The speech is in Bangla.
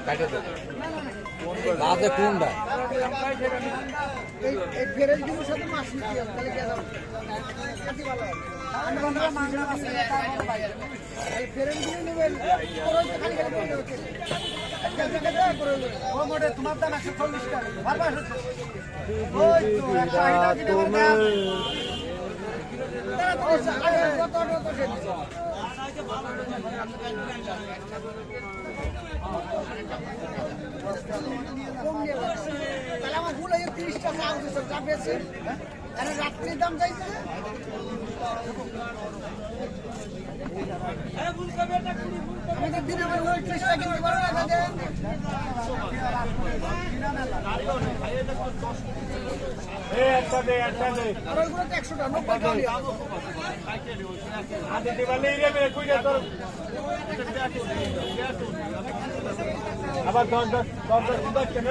বাজে কোনটা তোমার দাম 140 টাকা তাহলে আমার ভুল হয়ে 30 টাকা রাত্রির দাম চাইছে আমি তো দিনে 30 টাকা কিনতে পারবো না দাদা আর ওইগুলো তো 100 টাকা 90 টাকা আবার 10 কেন